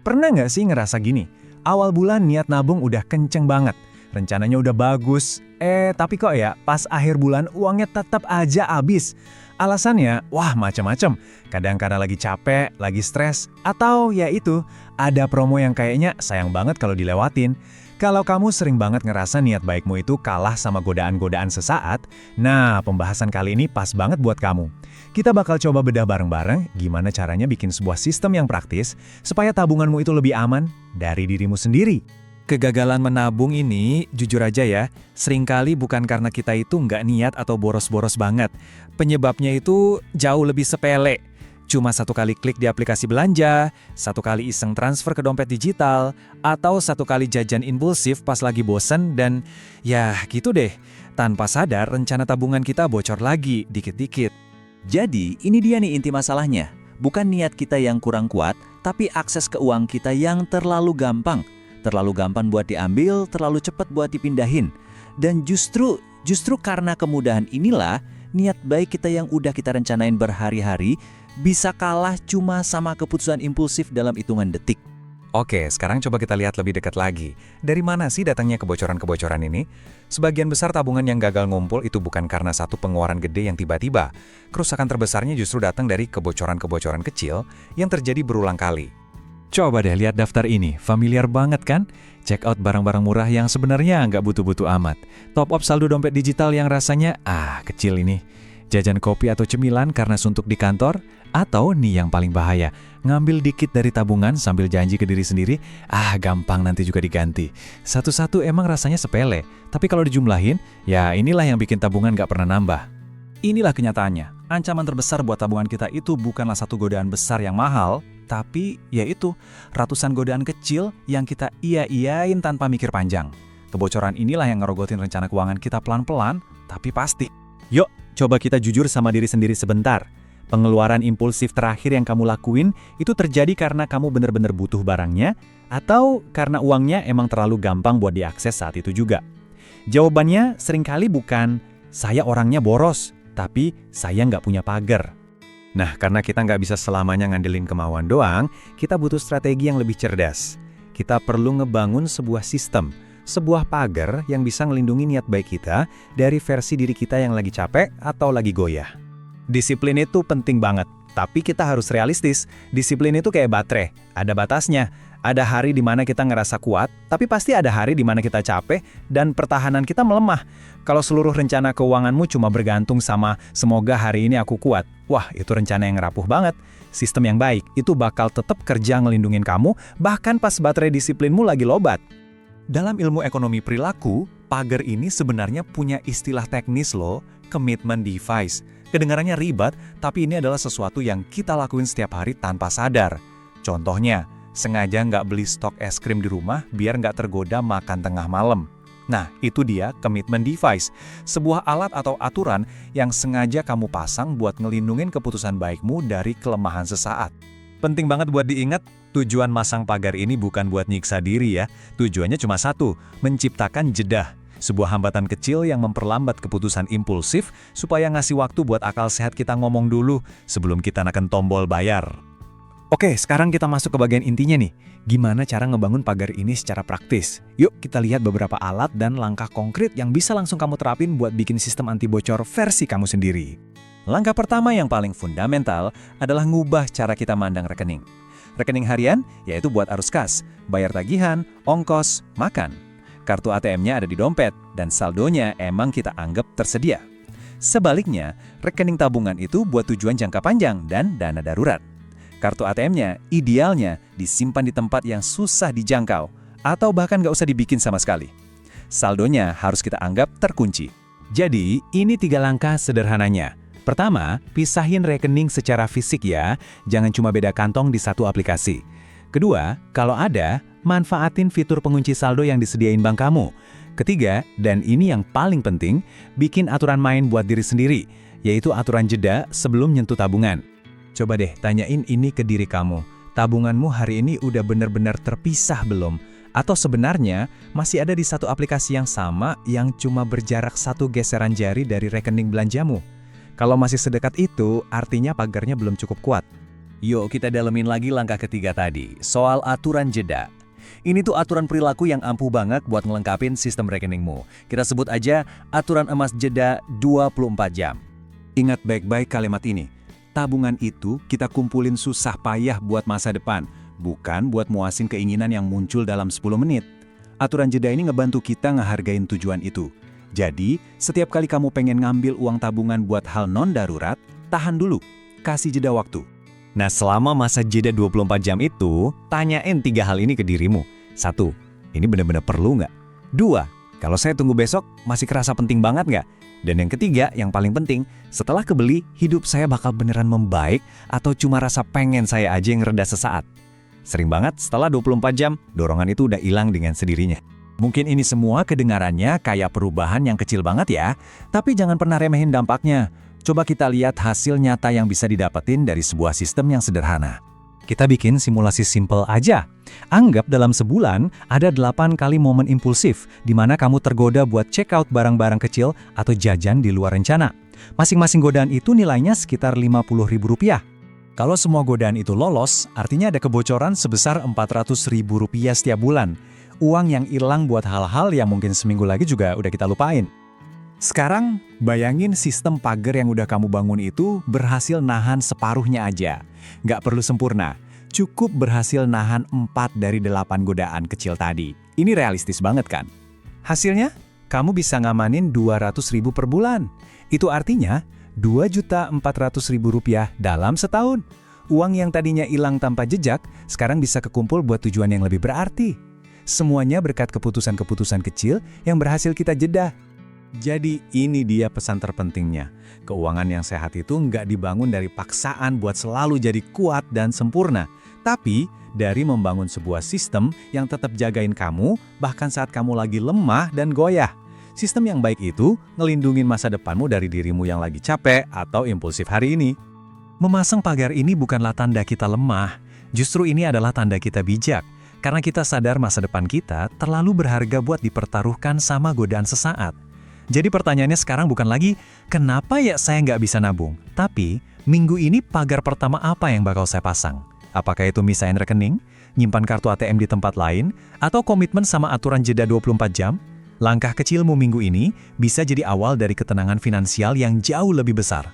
Pernah nggak sih ngerasa gini? Awal bulan niat nabung udah kenceng banget, rencananya udah bagus, tapi kok ya pas akhir bulan uangnya tetap aja habis. Alasannya, wah macam-macam. Kadang karena lagi capek, lagi stres, atau ya itu, ada promo yang kayaknya sayang banget kalau dilewatin. Kalau kamu sering banget ngerasa niat baikmu itu kalah sama godaan-godaan sesaat, nah pembahasan kali ini pas banget buat kamu. Kita bakal coba bedah bareng-bareng gimana caranya bikin sebuah sistem yang praktis supaya tabunganmu itu lebih aman dari dirimu sendiri. Kegagalan menabung ini, jujur aja ya, seringkali bukan karena kita itu nggak niat atau boros-boros banget. Penyebabnya itu jauh lebih sepele. Cuma satu kali klik di aplikasi belanja, satu kali iseng transfer ke dompet digital, atau satu kali jajan impulsif pas lagi bosen dan ya gitu deh. Tanpa sadar rencana tabungan kita bocor lagi dikit-dikit. Jadi, ini dia nih inti masalahnya. Bukan niat kita yang kurang kuat, tapi akses ke uang kita yang terlalu gampang. Terlalu gampang buat diambil, terlalu cepat buat dipindahin. Dan justru karena kemudahan inilah, niat baik kita yang udah kita rencanain berhari-hari bisa kalah cuma sama keputusan impulsif dalam hitungan detik. Oke, sekarang coba kita lihat lebih dekat lagi. Dari mana sih datangnya kebocoran-kebocoran ini? Sebagian besar tabungan yang gagal ngumpul itu bukan karena satu pengeluaran gede yang tiba-tiba. Kerusakan terbesarnya justru datang dari kebocoran-kebocoran kecil yang terjadi berulang kali. Coba deh lihat daftar ini, familiar banget kan? Check out barang-barang murah yang sebenarnya nggak butuh-butuh amat. Top up saldo dompet digital yang rasanya, kecil ini. Jajan kopi atau cemilan karena suntuk di kantor. Atau nih yang paling bahaya, ngambil dikit dari tabungan sambil janji ke diri sendiri, gampang nanti juga diganti. Satu-satu emang rasanya sepele, tapi kalau dijumlahin, ya inilah yang bikin tabungan nggak pernah nambah. Inilah kenyataannya, ancaman terbesar buat tabungan kita itu bukanlah satu godaan besar yang mahal, tapi yaitu ratusan godaan kecil yang kita iya-iyain tanpa mikir panjang. Kebocoran inilah yang ngerogotin rencana keuangan kita pelan-pelan, tapi pasti. Yuk, coba kita jujur sama diri sendiri sebentar. Pengeluaran impulsif terakhir yang kamu lakuin itu terjadi karena kamu benar-benar butuh barangnya atau karena uangnya emang terlalu gampang buat diakses saat itu juga? Jawabannya seringkali bukan, saya orangnya boros, tapi saya nggak punya pagar. Nah, karena kita nggak bisa selamanya ngandelin kemauan doang, kita butuh strategi yang lebih cerdas. Kita perlu ngebangun sebuah sistem, sebuah pagar yang bisa ngelindungi niat baik kita dari versi diri kita yang lagi capek atau lagi goyah. Disiplin itu penting banget, tapi kita harus realistis. Disiplin itu kayak baterai, ada batasnya. Ada hari di mana kita ngerasa kuat, tapi pasti ada hari di mana kita capek dan pertahanan kita melemah. Kalau seluruh rencana keuanganmu cuma bergantung sama semoga hari ini aku kuat, wah itu rencana yang rapuh banget. Sistem yang baik itu bakal tetap kerja ngelindungin kamu, bahkan pas baterai disiplinmu lagi lobat. Dalam ilmu ekonomi perilaku, pagar ini sebenarnya punya istilah teknis loh, commitment device. Kedengarannya ribet, tapi ini adalah sesuatu yang kita lakuin setiap hari tanpa sadar. Contohnya, sengaja nggak beli stok es krim di rumah biar nggak tergoda makan tengah malam. Nah, itu dia commitment device, sebuah alat atau aturan yang sengaja kamu pasang buat ngelindungin keputusan baikmu dari kelemahan sesaat. Penting banget buat diingat, tujuan masang pagar ini bukan buat nyiksa diri ya. Tujuannya cuma satu, menciptakan jedah. Sebuah hambatan kecil yang memperlambat keputusan impulsif supaya ngasih waktu buat akal sehat kita ngomong dulu sebelum kita neken tombol bayar. Oke, sekarang kita masuk ke bagian intinya nih. Gimana cara ngebangun pagar ini secara praktis? Yuk kita lihat beberapa alat dan langkah konkret yang bisa langsung kamu terapin buat bikin sistem anti bocor versi kamu sendiri. Langkah pertama yang paling fundamental adalah ngubah cara kita mandang rekening. Rekening harian yaitu buat arus kas, bayar tagihan, ongkos, makan. Kartu ATM-nya ada di dompet, dan saldonya emang kita anggap tersedia. Sebaliknya, rekening tabungan itu buat tujuan jangka panjang dan dana darurat. Kartu ATM-nya idealnya disimpan di tempat yang susah dijangkau, atau bahkan nggak usah dibikin sama sekali. Saldonya harus kita anggap terkunci. Jadi, ini 3 langkah sederhananya. Pertama, pisahin rekening secara fisik ya, jangan cuma beda kantong di satu aplikasi. Kedua, kalau ada, manfaatin fitur pengunci saldo yang disediain bank kamu. Ketiga, dan ini yang paling penting, bikin aturan main buat diri sendiri, yaitu aturan jeda sebelum nyentuh tabungan. Coba deh tanyain ini ke diri kamu, tabunganmu hari ini udah benar-benar terpisah belum? Atau sebenarnya masih ada di satu aplikasi yang sama yang cuma berjarak 1 geseran jari dari rekening belanjamu? Kalau masih sedekat itu, artinya pagarnya belum cukup kuat. Yuk kita dalemin lagi langkah ketiga tadi, soal aturan jeda. Ini tuh aturan perilaku yang ampuh banget buat ngelengkapin sistem rekeningmu. Kita sebut aja aturan emas jeda 24 jam. Ingat baik-baik kalimat ini. Tabungan itu kita kumpulin susah payah buat masa depan, bukan buat muasin keinginan yang muncul dalam 10 menit. Aturan jeda ini ngebantu kita ngehargain tujuan itu. Jadi, setiap kali kamu pengen ngambil uang tabungan buat hal non-darurat, tahan dulu, kasih jeda waktu. Nah, selama masa jeda 24 jam itu, tanyain 3 hal ini ke dirimu. 1. Ini benar-benar perlu nggak? 2. Kalau saya tunggu besok, masih kerasa penting banget nggak? Dan yang ketiga, yang paling penting, setelah kebeli, hidup saya bakal beneran membaik atau cuma rasa pengen saya aja yang reda sesaat? Sering banget setelah 24 jam, dorongan itu udah hilang dengan sendirinya. Mungkin ini semua kedengarannya kayak perubahan yang kecil banget ya, tapi jangan pernah remehin dampaknya. Coba kita lihat hasil nyata yang bisa didapetin dari sebuah sistem yang sederhana. Kita bikin simulasi simple aja. Anggap dalam sebulan ada 8 kali momen impulsif di mana kamu tergoda buat check out barang-barang kecil atau jajan di luar rencana. Masing-masing godaan itu nilainya sekitar Rp50.000. Kalau semua godaan itu lolos, artinya ada kebocoran sebesar Rp400.000 setiap bulan. Uang yang hilang buat hal-hal yang mungkin seminggu lagi juga udah kita lupain. Sekarang, bayangin sistem pagar yang udah kamu bangun itu berhasil nahan separuhnya aja. Nggak perlu sempurna, cukup berhasil nahan 4 dari 8 godaan kecil tadi. Ini realistis banget kan? Hasilnya, kamu bisa ngamanin Rp200.000 per bulan. Itu artinya Rp2.400.000 dalam setahun. Uang yang tadinya hilang tanpa jejak, sekarang bisa kekumpul buat tujuan yang lebih berarti. Semuanya berkat keputusan-keputusan kecil yang berhasil kita jeda. Jadi ini dia pesan terpentingnya. Keuangan yang sehat itu nggak dibangun dari paksaan buat selalu jadi kuat dan sempurna, tapi dari membangun sebuah sistem yang tetap jagain kamu bahkan saat kamu lagi lemah dan goyah. Sistem yang baik itu ngelindungin masa depanmu dari dirimu yang lagi capek atau impulsif hari ini. Memasang pagar ini bukanlah tanda kita lemah, justru ini adalah tanda kita bijak. Karena kita sadar masa depan kita terlalu berharga buat dipertaruhkan sama godaan sesaat. Jadi pertanyaannya sekarang bukan lagi, kenapa ya saya nggak bisa nabung? Tapi, minggu ini pagar pertama apa yang bakal saya pasang? Apakah itu misahin rekening, nyimpan kartu ATM di tempat lain, atau komitmen sama aturan jeda 24 jam? Langkah kecilmu minggu ini bisa jadi awal dari ketenangan finansial yang jauh lebih besar.